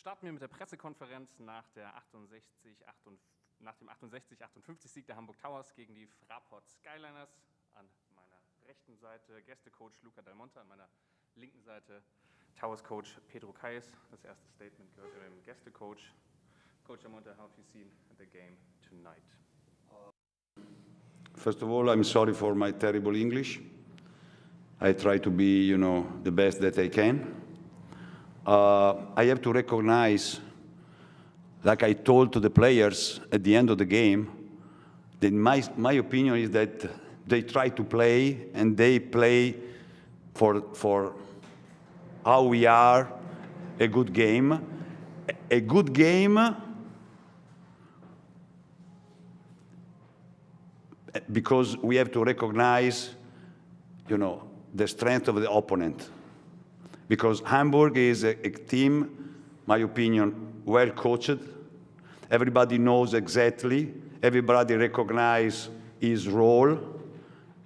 Starten wir mit der Pressekonferenz nach dem 68-58-Sieg der Hamburg Towers gegen die Fraport Skyliners. An meiner rechten Seite Gästecoach Luca Dalmonte, an meiner linken Seite Towers-Coach Pedro Calles. Das erste Statement gehört dem Gästecoach. Coach Dalmonte, how have you seen the game tonight? First of all, I'm sorry for my terrible English. I try to be, the best that I can. I have to recognize, like I told to the players at the end of the game, that my opinion is that they try to play and they play for how we are, a good game. A good game because we have to recognize, the strength of the opponent. Because Hamburg is a team, my opinion, well coached. Everybody knows exactly. Everybody recognizes his role.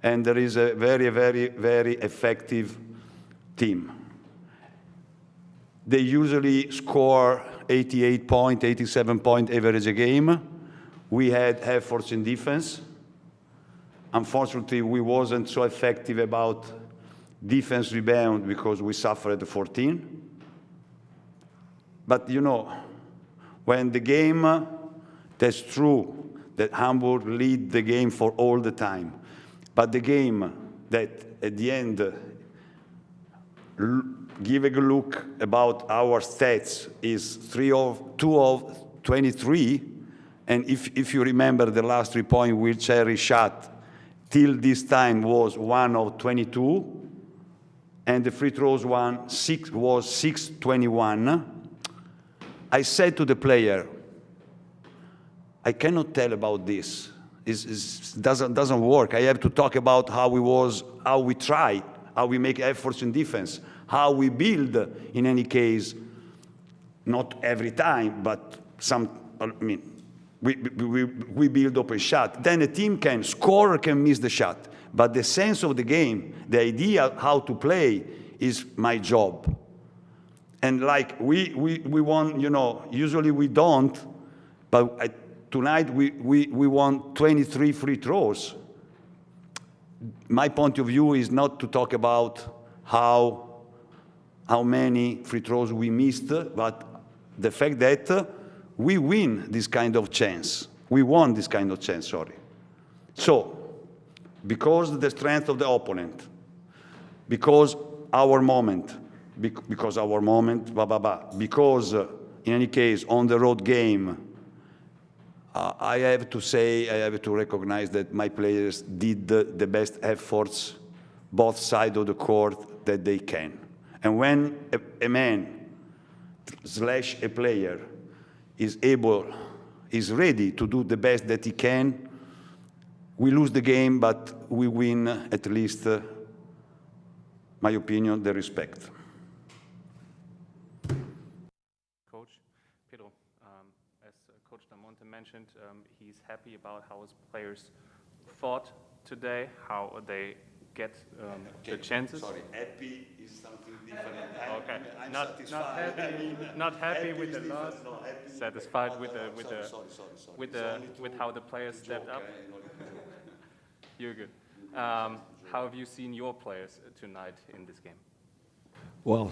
And there is a very, very, very effective team. They usually score 88 point, 87 point average a game. We had efforts in defense. Unfortunately, we wasn't so effective about defense rebound because we suffered 14. But when the game, that's true that Hamburg lead the game for all the time. But the game that at the end, give a look about our stats is 2 of 23. And if you remember the last 3 point which Harry shot, till this time was 1 of 22. And the free throws was 6-21. I said to the player, I cannot tell about this. It doesn't work. I have to talk about how we try, how we make efforts in defense, how we build, in any case, not every time, but we build open shot. Then a team can score or can miss the shot. But the sense of the game, the idea how to play is my job. And like we won, usually we don't, but tonight we won 23 free throws. My point of view is not to talk about how many free throws we missed, but the fact that we win this kind of chance. We won this kind of chance, sorry. So, because the strength of the opponent, because our moment, because in any case, on the road game, I have to recognize that my players did the best efforts, both sides of the court, that they can. And when a man / a player is ready to do the best that he can, we lose the game, but we win at least, my opinion, the respect. Coach Pedro, as Coach Dalmonte mentioned, he's happy about how his players fought today, how they get the chances. Sorry, happy is something different. Okay, I'm not happy. Not happy with the loss. No, satisfied with how the players stepped up. You're good. How have you seen your players tonight in this game? Well,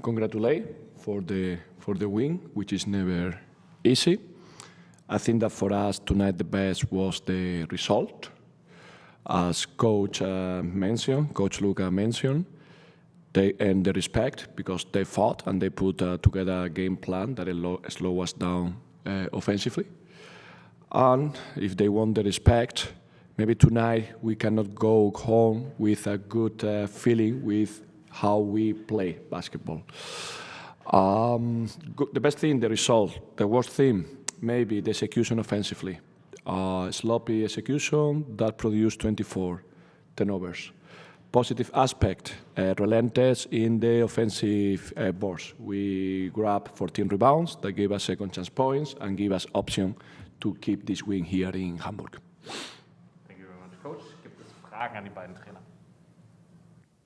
congratulate for the win, which is never easy. I think that for us tonight the best was the result. As Coach Luca mentioned, they earned the respect because they fought and they put together a game plan that slow us down offensively. And if they want the respect, maybe tonight we cannot go home with a good feeling with how we play basketball. The best thing, the result. The worst thing, maybe the execution offensively. Sloppy execution that produced 24 turnovers. Positive aspect, relentless in the offensive boards. We grabbed 14 rebounds that gave us second chance points and gave us option to keep this win here in Hamburg. Thank you very much, Coach. Gibt es Fragen an die beiden Trainer?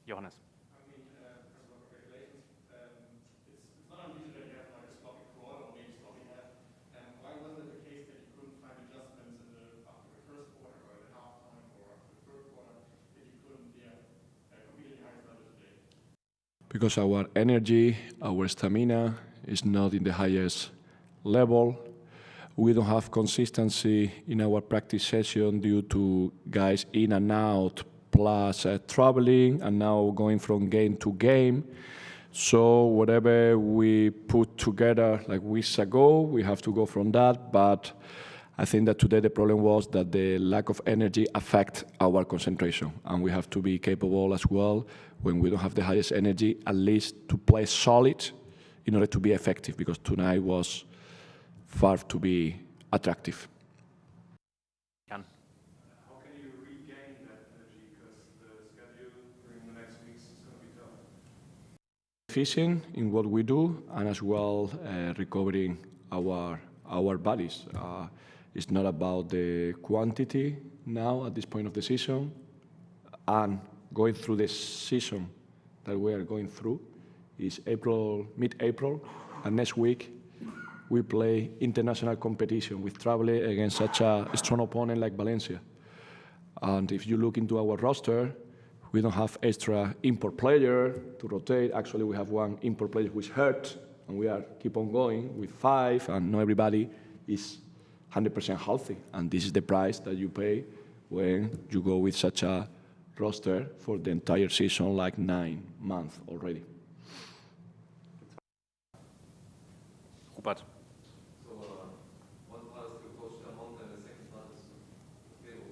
Johannes. Congratulations. It's not unusual that you have like a sloppy because our energy, our stamina is not in the highest level. We don't have consistency in our practice session due to guys in and out, plus traveling, and now going from game to game. So whatever we put together like weeks ago, we have to go from that. But I think that today the problem was that the lack of energy affect our concentration, and we have to be capable as well, when we don't have the highest energy, at least to play solid in order to be effective, because tonight was far to be attractive. Jan. How can you regain that energy, because the schedule during the next weeks is going to be tough? Efficient in what we do, and as well recovering our bodies. It's not about the quantity now at this point of the season, and going through the season that we are going through is mid-April, and next week we play international competition with traveling against such a strong opponent like Valencia. And if you look into our roster, we don't have extra import player to rotate. Actually, we have one import player who is hurt, and we keep on going with 5, and not everybody is 100% healthy. And this is the price that you pay when you go with such a roster for the entire season, like 9 months already. Rupert. So one part is to Coach Dalmonte and the second part is to Pedro.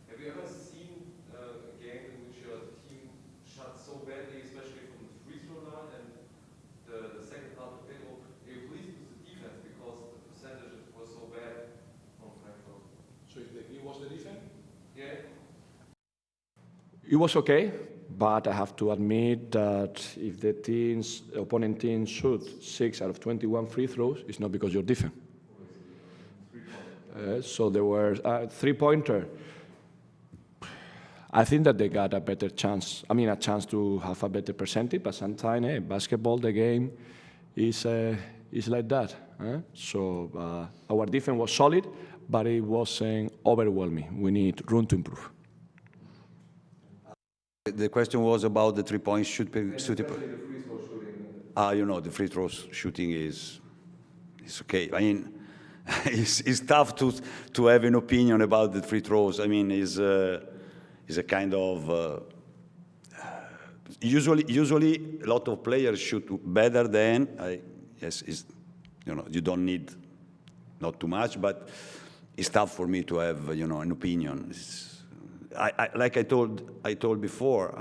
Have you ever seen a game in which your team shot so badly, especially from the free throw line? And the second part of Pedro, are you pleased with the defense, because the percentage was so bad from Frankfurt? So if it was the defense? Yeah. It was okay, but I have to admit that if the opponent team shoot 6 out of 21 free throws, it's not because you're different. So there were 3-pointer. I think that they got a better chance. I mean, a chance to have a better percentage. But sometimes basketball, the game is like that. So our defense was solid, but it wasn't overwhelming. We need room to improve. The question was about the three-point shooting. The free throw shooting. The free throw shooting is okay. I mean, it's tough to have an opinion about the free throws. I mean, it's a kind of usually a lot of players shoot better than you don't need not too much, but it's tough for me to have an opinion. Like I told before,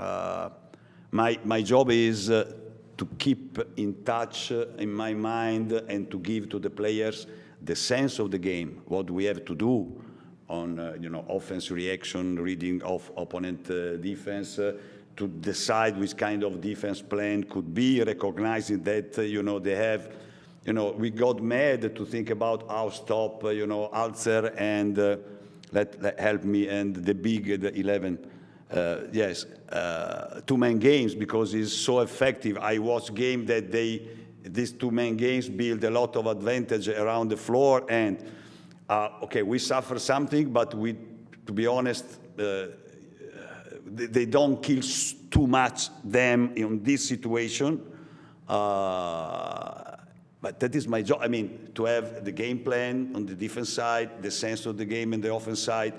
my job is to keep in touch in my mind and to give to the players the sense of the game, what we have to do on offense reaction, reading of opponent defense, to decide which kind of defense plan could be, recognizing that they have. We got mad to think about how stop Alzer and. Let help me, and the big, the 11, two-man games, because it's so effective. I watch game that these two-man games build a lot of advantage around the floor, and okay, we suffer something, but to be honest, they don't kill too much them in this situation. But that is my job. I mean, to have the game plan on the defense side, the sense of the game in the offense side,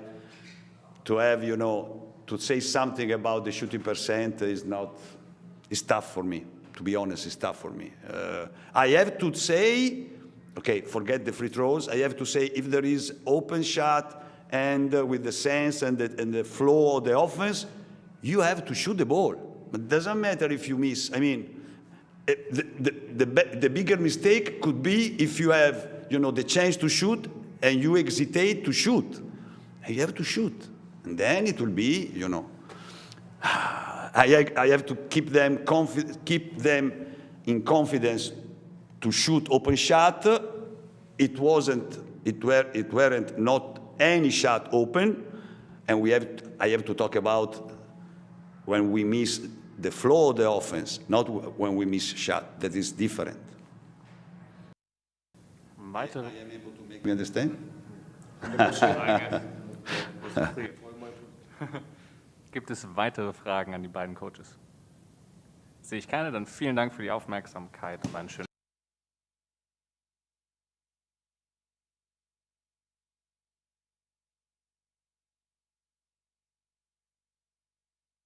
to have, to say something about the shooting percent it's tough for me. To be honest, it's tough for me. I have to say, okay, forget the free throws. I have to say, if there is open shot and with the sense and the flow of the offense, you have to shoot the ball. It doesn't matter if you miss. I mean, the bigger mistake could be if you have, the chance to shoot and you hesitate to shoot. You have to shoot. And then it will be, I have to keep them in confidence to shoot open shot. It weren't not any shot open, and I have to talk about when we miss the flow of the offense, not when we miss shot. That is different. I am able to make me understand? Gibt es weitere Fragen an die beiden Coaches? Sehe ich keine. Dann vielen Dank für die Aufmerksamkeit und einen schönen